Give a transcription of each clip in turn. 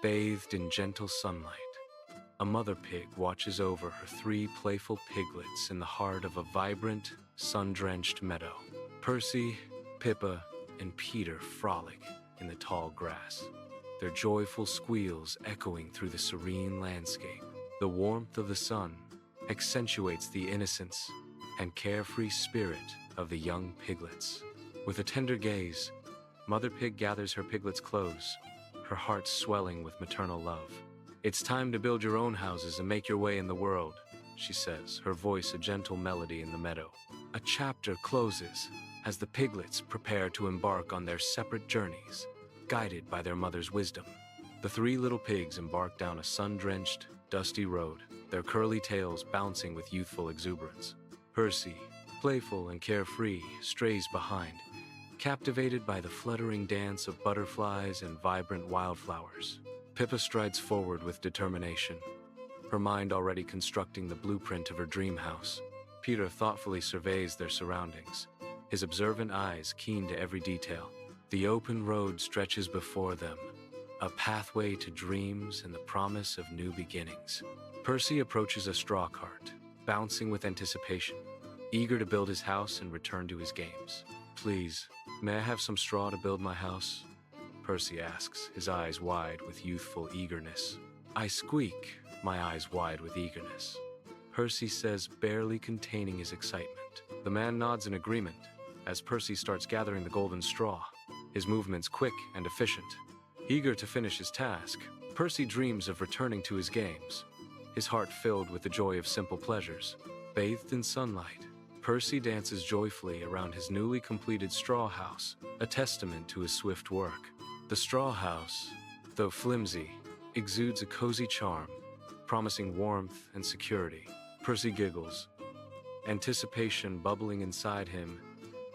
bathed in gentle sunlight. A mother pig watches over her three playful piglets in the heart of a vibrant, sun-drenched meadow. Percy, Pippa, and Peter frolic in the tall grass, their joyful squeals echoing through the serene landscape. The warmth of the sun accentuates the innocence and carefree spirit of the young piglets. With a tender gaze, Mother Pig gathers her piglets close, her heart swelling with maternal love. "It's time to build your own houses and make your way in the world," she says, her voice a gentle melody in the meadow. A chapter closes as the piglets prepare to embark on their separate journeys, guided by their mother's wisdom. The three little pigs embark down a sun-drenched, dusty road, their curly tails bouncing with youthful exuberance. Percy, playful and carefree, strays behind, captivated by the fluttering dance of butterflies and vibrant wildflowers. Pippa strides forward with determination, her mind already constructing the blueprint of her dream house. Peter thoughtfully surveys their surroundings, his observant eyes keen to every detail. The open road stretches before them, a pathway to dreams and the promise of new beginnings. Percy approaches a straw cart, bouncing with anticipation, eager to build his house and return to his games. "Please, may I have some straw to build my house?" Percy asks, his eyes wide with youthful eagerness. "I squeak, my eyes wide with eagerness," Percy says, barely containing his excitement. The man nods in agreement as Percy starts gathering the golden straw, his movements quick and efficient. Eager to finish his task, Percy dreams of returning to his games, his heart filled with the joy of simple pleasures. Bathed in sunlight, Percy dances joyfully around his newly completed straw house, a testament to his swift work. The straw house, though flimsy, exudes a cozy charm, promising warmth and security. Percy giggles, anticipation bubbling inside him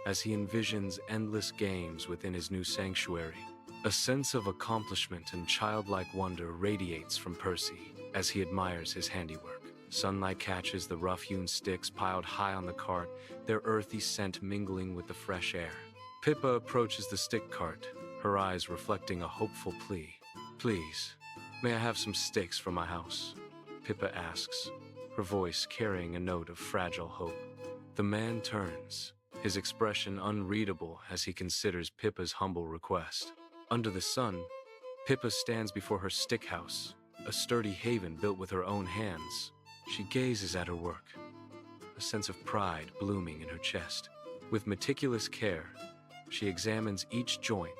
as he envisions endless games within his new sanctuary. A sense of accomplishment and childlike wonder radiates from Percy as he admires his handiwork. Sunlight catches the rough-hewn sticks piled high on the cart, their earthy scent mingling with the fresh air. Pippa approaches the stick cart, her eyes reflecting a hopeful plea. "Please, may I have some sticks for my house?" Pippa asks, her voice carrying a note of fragile hope. The man turns, his expression unreadable as he considers Pippa's humble request. Under the sun, Pippa stands before her stick house, a sturdy haven built with her own hands. She gazes at her work, a sense of pride blooming in her chest. With meticulous care, she examines each joint,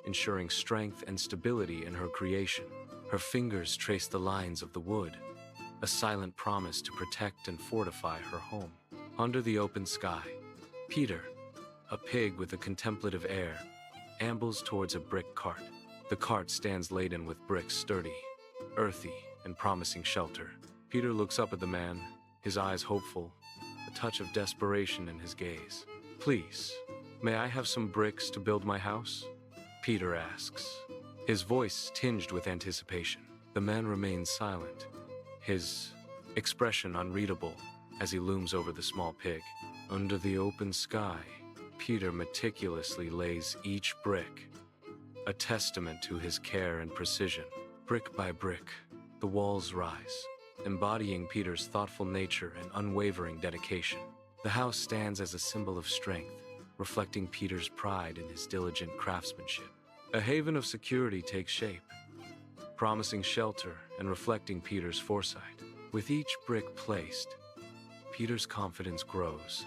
ensuring strength and stability in her creation. Her fingers trace the lines of the wood, a silent promise to protect and fortify her home. Under the open sky, Peter, a pig with a contemplative air, ambles towards a brick cart. The cart stands laden with bricks sturdy, earthy, and promising shelter. Peter looks up at the man, his eyes hopeful, a touch of desperation in his gaze. "Please, may I have some bricks to build my house?" Peter asks, his voice tinged with anticipation. The man remains silent, his expression unreadable as he looms over the small pig. Under the open sky, Peter meticulously lays each brick, a testament to his care and precision. Brick by brick, the walls rise, embodying Peter's thoughtful nature and unwavering dedication. The house stands as a symbol of strength, reflecting Peter's pride in his diligent craftsmanship. A haven of security takes shape, promising shelter and reflecting Peter's foresight. With each brick placed, Peter's confidence grows,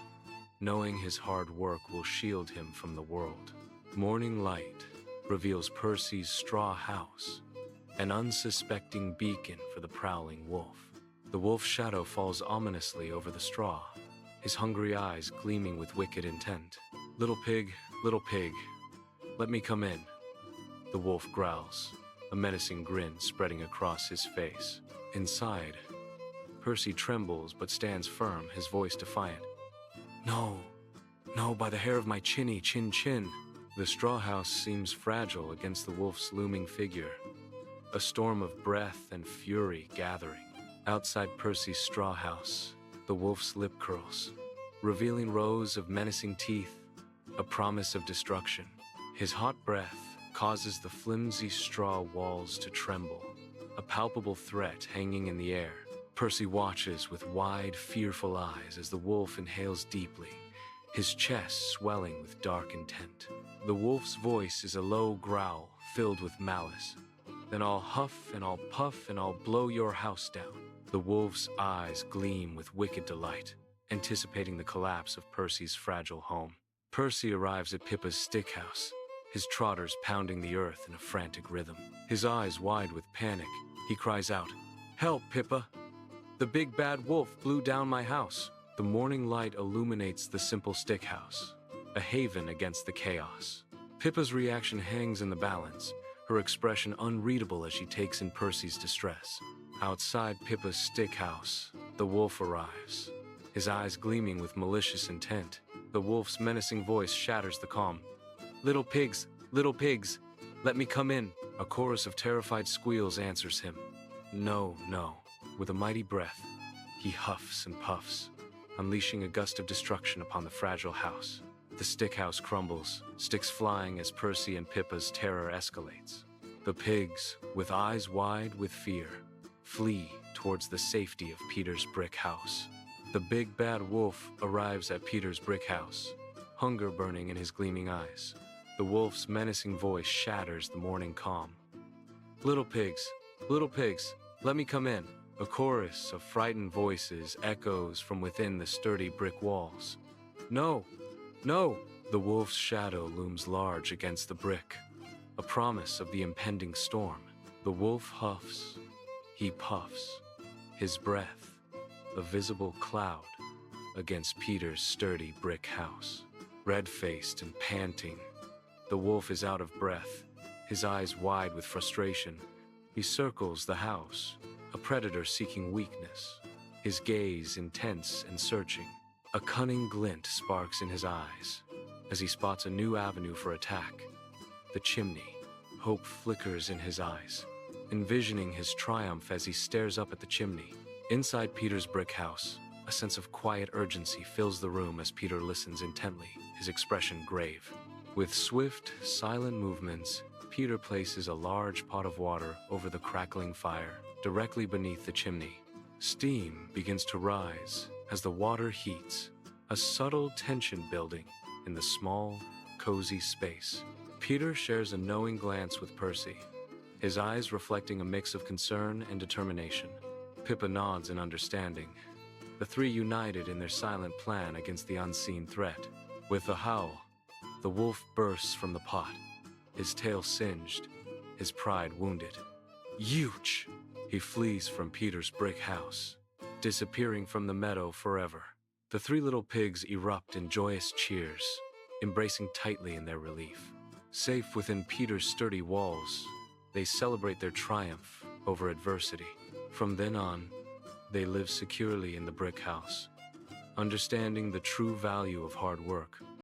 knowing his hard work will shield him from the world. Morning light reveals Percy's straw house, an unsuspecting beacon for the prowling wolf. The wolf's shadow falls ominously over the straw, his hungry eyes gleaming with wicked intent. Little pig, let me come in," the wolf growls, a menacing grin spreading across his face. Inside, Percy trembles but stands firm, his voice defiant. No, by the hair of my chinny, chin. The straw house seems fragile against the wolf's looming figure, a storm of breath and fury gathering. Outside Percy's straw house, the wolf's lip curls, revealing rows of menacing teeth, a promise of destruction. His hot breath causes the flimsy straw walls to tremble, a palpable threat hanging in the air. Percy watches with wide, fearful eyes as the wolf inhales deeply, his chest swelling with dark intent. The wolf's voice is a low growl filled with malice. Then I'll huff and I'll puff and I'll blow your house down. The wolf's eyes gleam with wicked delight, anticipating the collapse of Percy's fragile home. Percy arrives at Pippa's stick house, his trotters pounding the earth in a frantic rhythm. His eyes wide with panic, he cries out, "Help, Pippa! The big bad wolf blew down my house." The morning light illuminates the simple stick house, a haven against the chaos. Pippa's reaction hangs in the balance, her expression unreadable as she takes in Percy's distress. Outside Pippa's stick house, the wolf arrives, his eyes gleaming with malicious intent. The wolf's menacing voice shatters the calm. Little pigs, let me come in." A chorus of terrified squeals answers him. No, no. With a mighty breath, he huffs and puffs, unleashing a gust of destruction upon the fragile house. The stick house crumbles, sticks flying as Percy and Pippa's terror escalates. The pigs, with eyes wide with fear, flee towards the safety of Peter's brick house. The big bad wolf arrives at Peter's brick house, hunger burning in his gleaming eyes. The wolf's menacing voice shatters the morning calm. Little pigs, let me come in." A chorus of frightened voices echoes from within the sturdy brick walls. No, no! The wolf's shadow looms large against the brick, a promise of the impending storm. The wolf huffs, he puffs, his breath, a visible cloud, against Peter's sturdy brick house. Red-faced and panting, the wolf is out of breath, his eyes wide with frustration. He circles the house, a predator seeking weakness, his gaze intense and searching. A cunning glint sparks in his eyes as he spots a new avenue for attack. The chimney. Hope flickers in his eyes, envisioning his triumph as he stares up at the chimney. Inside Peter's brick house, a sense of quiet urgency fills the room as Peter listens intently, his expression grave. With swift, silent movements, Peter places a large pot of water over the crackling fire, directly beneath the chimney. Steam begins to rise as the water heats, a subtle tension building in the small, cozy space. Peter shares a knowing glance with Percy, his eyes reflecting a mix of concern and determination. Pippa nods in understanding, the three united in their silent plan against the unseen threat. With a howl, the wolf bursts from the pot, his tail singed, his pride wounded. Huge! He flees from Peter's brick house, disappearing from the meadow forever. The three little pigs erupt in joyous cheers, embracing tightly in their relief. Safe within Peter's sturdy walls, they celebrate their triumph over adversity. From then on, they live securely in the brick house, understanding the true value of hard work.